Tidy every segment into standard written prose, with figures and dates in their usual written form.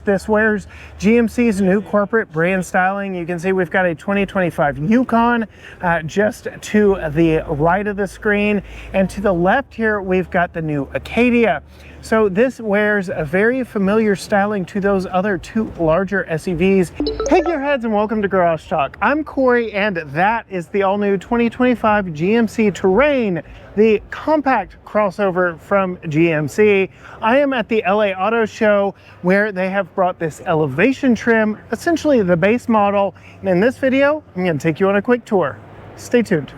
This wears GMC's new corporate brand styling. You can see we've got a 2025 Yukon just to the right of the screen, and to the left here we've got the new Acadia. So this wears a very familiar styling to those other two larger SUVs. Hey gearheads, and welcome to Garage Talk. I'm Corey, and that is the all-new 2025 GMC Terrain, the compact crossover from GMC. I am at the LA Auto Show where they have brought this elevation trim, essentially the base model. And in this video, I'm going to take you on a quick tour. Stay tuned.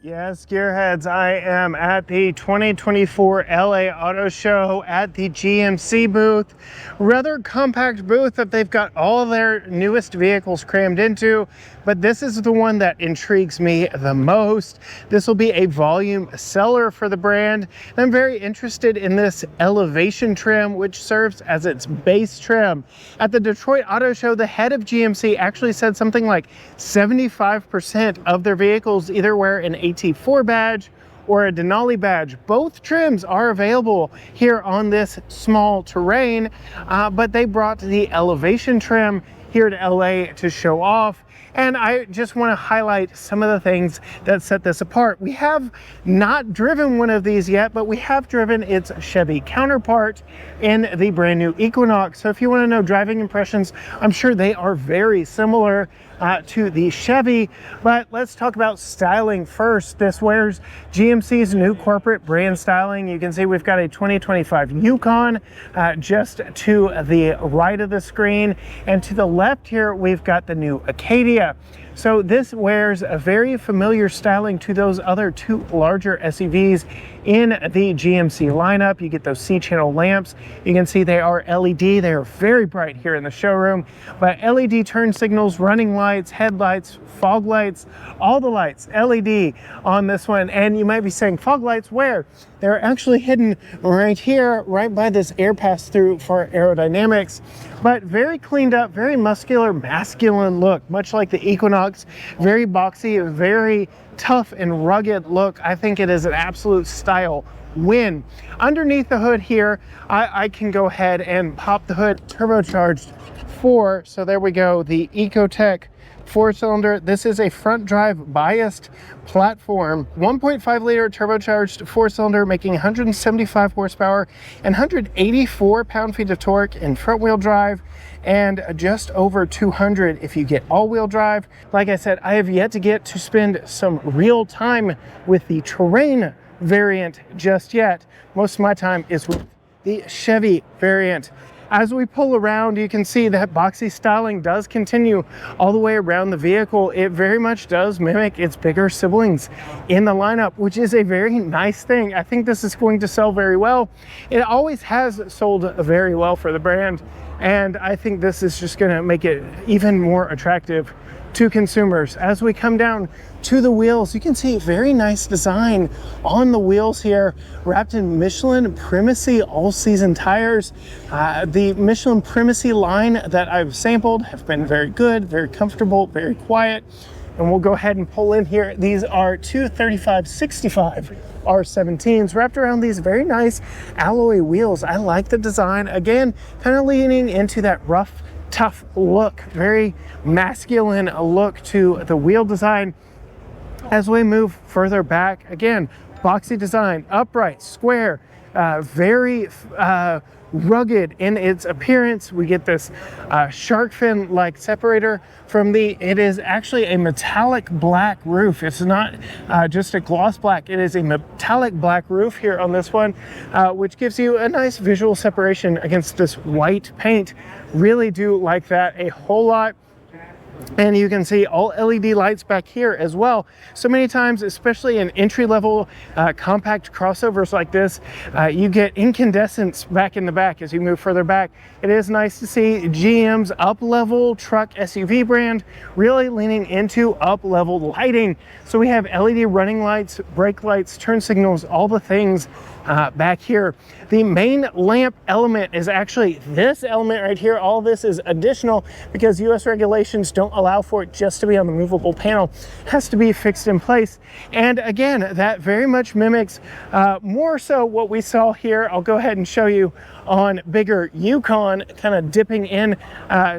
Yes, gearheads, I am at the 2024 LA Auto Show at the GMC booth. Rather compact booth that they've got all their newest vehicles crammed into, but this is the one that intrigues me the most. This will be a volume seller for the brand. I'm very interested in this elevation trim, which serves as its base trim. At the Detroit Auto Show, the head of GMC actually said something like 75% of their vehicles either wear an AT4 badge or a Denali badge. Both trims are available here on this small Terrain, but they brought the elevation trim here to LA to show off. And I just want to highlight some of the things that set this apart. We have not driven one of these yet, but we have driven its Chevy counterpart in the brand new Equinox. So if you want to know driving impressions, I'm sure they are very similar to the Chevy. But let's talk about styling first. This wears GMC's new corporate brand styling. You can see we've got a 2025 Yukon just to the right of the screen, and to the left here we've got the new Acadia. So this wears a very familiar styling to those other two larger SUVs in the GMC lineup. You get those C-channel lamps. You can see they are LED. They are very bright here in the showroom, but LED turn signals, running lights, headlights, fog lights, all the lights LED on this one. And you might be saying, fog lights where? They're actually hidden right here, right by this air pass-through for aerodynamics. But very cleaned up, very muscular, masculine look, much like the Equinox. Very boxy, very tough and rugged look. I think it is an absolute style win. Underneath the hood here, I can go ahead and pop the hood. Turbocharged 4, so there we go, the Ecotec 4-cylinder. This is a front drive biased platform, 1.5 liter turbocharged 4-cylinder, making 175 horsepower and 184 pound-feet of torque in front wheel drive, and just over 200 if you get all-wheel drive. Like I said, I have yet to get to spend some real time with the Terrain variant just yet. Most of my time is with the Chevy variant. As we pull around, you can see that boxy styling does continue all the way around the vehicle. It very much does mimic its bigger siblings in the lineup, which is a very nice thing. I think this is going to sell very well. It always has sold very well for the brand, and I think this is just going to make it even more attractive to consumers. As we come down to the wheels, you can see very nice design on the wheels here, wrapped in Michelin Primacy all-season tires. The Michelin Primacy line that I've sampled have been very good, very comfortable, very quiet. And we'll go ahead and pull in here. These are 235/65 R17s wrapped around these very nice alloy wheels. I like the design. Again, kind of leaning into that rough, tough look, very masculine look to the wheel design. As we move further back, again, boxy design, upright, square, very rugged in its appearance. We get this shark fin like separator from it is actually a metallic black roof. It's not just a gloss black, it is a metallic black roof here on this one, which gives you a nice visual separation against this white paint. Really do like that a whole lot. And you can see all LED lights back here as well. So many times, especially in entry-level compact crossovers like this, you get incandescents back in the back as you move further back. It is nice to see GM's up-level truck SUV brand really leaning into up-level lighting. So we have LED running lights, brake lights, turn signals, all the things back here. The main lamp element is actually this element right here. All this is additional because US regulations don't allow for it just to be on the movable panel. It has to be fixed in place. And again, that very much mimics more so what we saw here. I'll go ahead and show you on bigger Yukon, kind of dipping in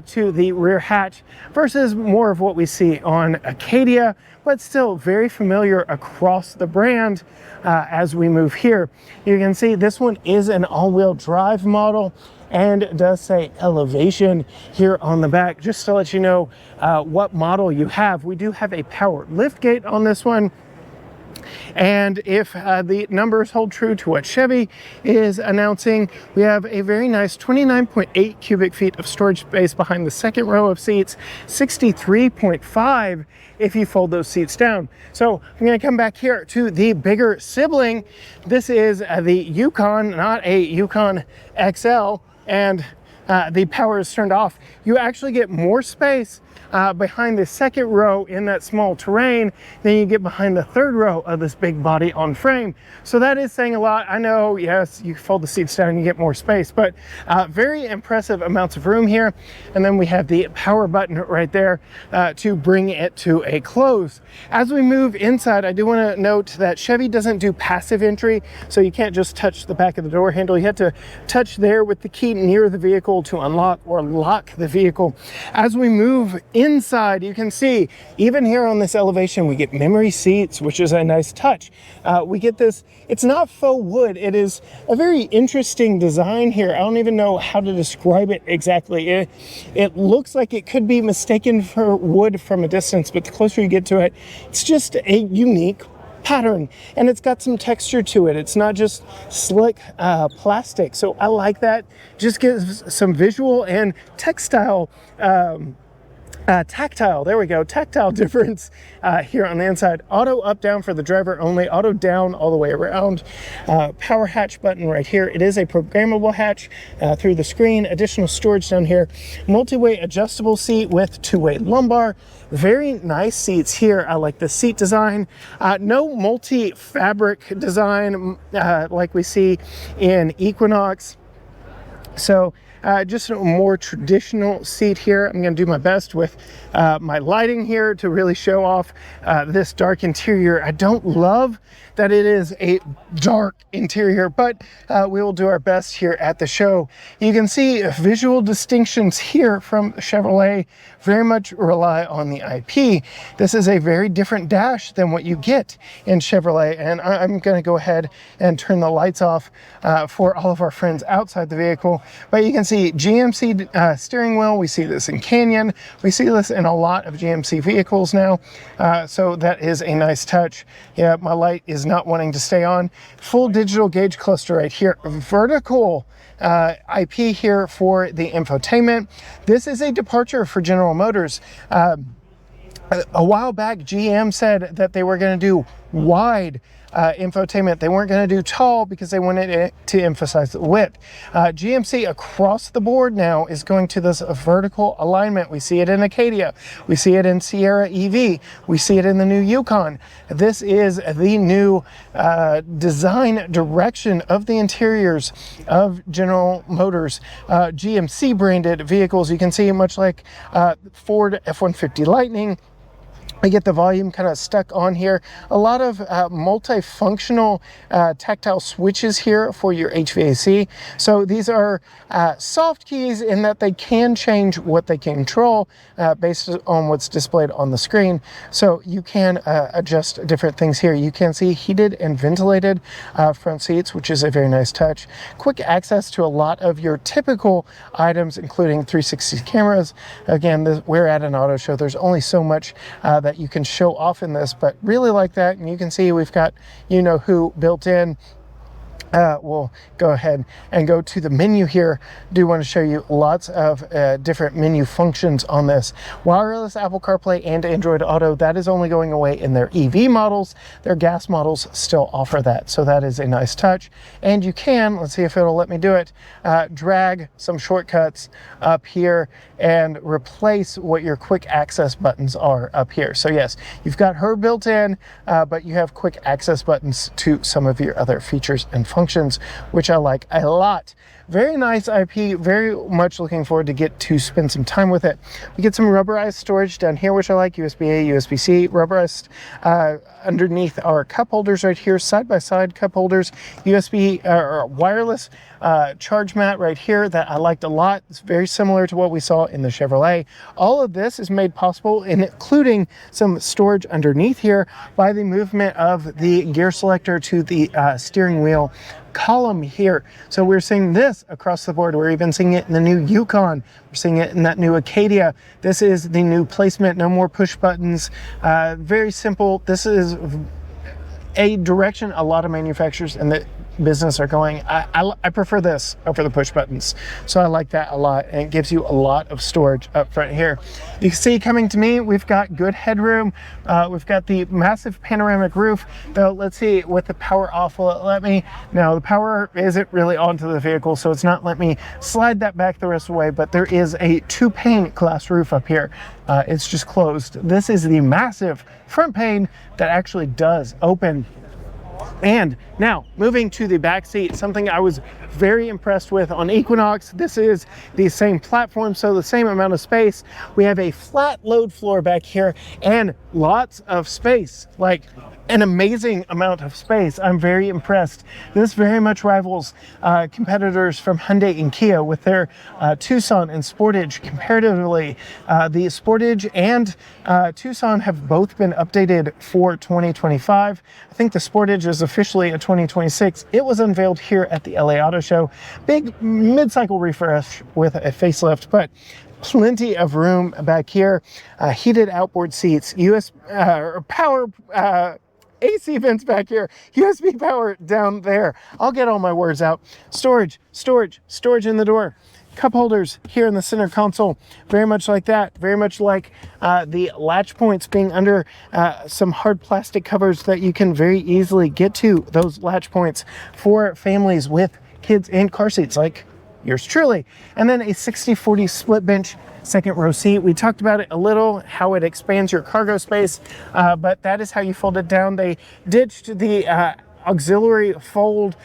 to the rear hatch versus more of what we see on Acadia, but still very familiar across the brand. As we move here, you can see this one is an all-wheel drive model and it does say Elevation here on the back, just to let you know what model you have. We do have a power liftgate on this one. And if the numbers hold true to what Chevy is announcing, we have a very nice 29.8 cubic feet of storage space behind the second row of seats, 63.5 if you fold those seats down. So I'm going to come back here to the bigger sibling. This is the Yukon, not a Yukon XL, and the power is turned off. You actually get more space behind the second row in that small terrain than you get behind the third row of this big body on frame. So that is saying a lot. I know, yes, you fold the seats down and you get more space, but very impressive amounts of room here. And then we have the power button right there to bring it to a close. As we move inside, I do want to note that Chevy doesn't do passive entry, so you can't just touch the back of the door handle. You have to touch there with the key near the vehicle to unlock or lock the vehicle. As we move inside, you can see even here on this Elevation we get memory seats, which is a nice touch. We get this, it's not faux wood, it is a very interesting design here. I don't even know how to describe it exactly. It looks like it could be mistaken for wood from a distance, but the closer you get to it, it's just a unique pattern, and it's got some texture to it. It's not just slick plastic, so I like that. Just gives some visual and textile tactile, there we go, tactile difference here on the inside. Auto up down for the driver only, auto down all the way around. Power hatch button right here. It is a programmable hatch through the screen. Additional storage down here. Multi-way adjustable seat with two-way lumbar. Very nice seats here. I like the seat design. No multi-fabric design like we see in Equinox. So just a more traditional seat here. I'm going to do my best with my lighting here to really show off this dark interior. I don't love that it is a dark interior, but we will do our best here at the show. You can see visual distinctions here from Chevrolet very much rely on the IP. This is a very different dash than what you get in Chevrolet, and I'm going to go ahead and turn the lights off for all of our friends outside the vehicle. But you can see GMC steering wheel. We see this in Canyon. We see this in a lot of GMC vehicles now, so that is a nice touch. Yeah, my light is not wanting to stay on. Full digital gauge cluster right here. Vertical IP here for the infotainment. This is a departure for General Motors. A while back, GM said that they were going to do wide infotainment. They weren't going to do tall because they wanted it to emphasize the width. GMC across the board now is going to this vertical alignment. We see it in Acadia. We see it in Sierra EV. We see it in the new Yukon. This is the new design direction of the interiors of General Motors GMC branded vehicles. You can see much like Ford F-150 Lightning. I get the volume kind of stuck on here. A lot of multifunctional tactile switches here for your HVAC. So these are soft keys in that they can change what they can control based on what's displayed on the screen. So you can adjust different things here. You can see heated and ventilated front seats, which is a very nice touch. Quick access to a lot of your typical items, including 360 cameras. Again, we're at an auto show. There's only so much that you can show off in this, but really like that. And you can see we've got you-know-who built in. We'll go ahead and go to the menu here. Do want to show you lots of different menu functions on this. Wireless Apple CarPlay and Android Auto, that is only going away in their EV models. Their gas models still offer that, so that is a nice touch. And you can, let's see if it'll let me do it, drag some shortcuts up here and replace what your quick access buttons are up here. So yes, you've got her built in, but you have quick access buttons to some of your other features and functions. functions, which I like a lot. Very nice IP, very much looking forward to get to spend some time with it. We get some rubberized storage down here, which I like, USB-A, USB-C, rubberized underneath our cup holders right here, side-by-side cup holders, USB or wireless charge mat right here that I liked a lot. It's very similar to what we saw in the Chevrolet. All of this is made possible, including some storage underneath here, by the movement of the gear selector to the steering wheel column here. So we're seeing this across the board. We're even seeing it in the new Yukon. We're seeing it in that new Acadia. This is the new placement, no more push buttons. Very simple. This is a direction a lot of manufacturers in the business are going. I prefer this over the push buttons, so I like that a lot, and it gives you a lot of storage up front here. You can see coming to me, we've got good headroom. We've got the massive panoramic roof, though. Let's see, with the power off, will it let me? No, the power isn't really onto the vehicle, so it's not letting me slide that back the rest of the way, but there is a 2-pane glass roof up here. It's just closed. This is the massive front pane that actually does open. And now moving to the back seat, something I was very impressed with on Equinox. This is the same platform, so the same amount of space. We have a flat load floor back here and lots of space, like an amazing amount of space. I'm very impressed. This very much rivals competitors from Hyundai and Kia with their Tucson and Sportage. Comparatively, the Sportage and Tucson have both been updated for 2025. I think the Sportage is officially a 2026. It was unveiled here at the LA Auto Show. Big mid-cycle refresh with a facelift, but plenty of room back here. Heated outboard seats, power AC vents back here, USB power down there. I'll get all my words out. Storage in the door. Cup holders here in the center console, very much like that, very much like the latch points being under some hard plastic covers that you can very easily get to those latch points for families with kids in car seats like yours truly. And then a 60-40 split bench second row seat. We talked about it a little, how it expands your cargo space, but that is how you fold it down. They ditched the auxiliary fold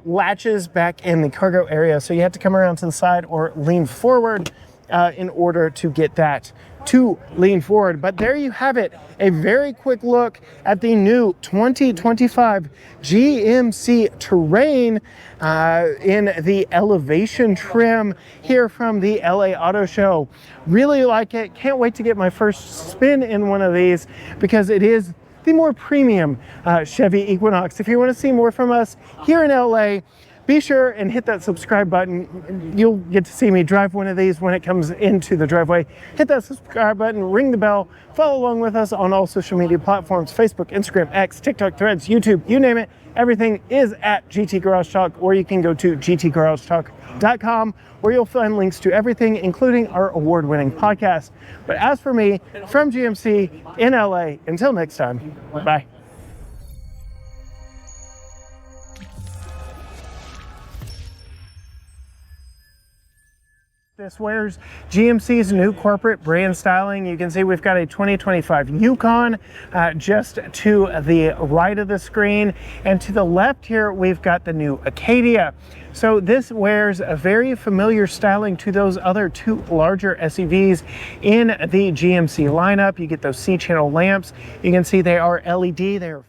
latches back in the cargo area, so you have to come around to the side or lean forward in order to get that to lean forward. But there you have it, a very quick look at the new 2025 GMC Terrain in the elevation trim here from the LA Auto Show. Really like it. Can't wait to get my first spin in one of these, because it is the more premium Chevy Equinox. If you want to see more from us here in LA, be sure and hit that subscribe button. You'll get to see me drive one of these when it comes into the driveway. Hit that subscribe button, ring the bell, follow along with us on all social media platforms, Facebook, Instagram, X, TikTok, Threads, YouTube, you name it. Everything is at GT Garage Talk, or you can go to gtgaragetalk.com, where you'll find links to everything, including our award-winning podcast. But as for me, from GMC in LA, until next time, bye. This wears GMC's new corporate brand styling. You can see we've got a 2025 Yukon just to the right of the screen, and to the left here we've got the new Acadia. So this wears a very familiar styling to those other two larger SUVs in the GMC lineup. You get those C-channel lamps. You can see they are LED. They're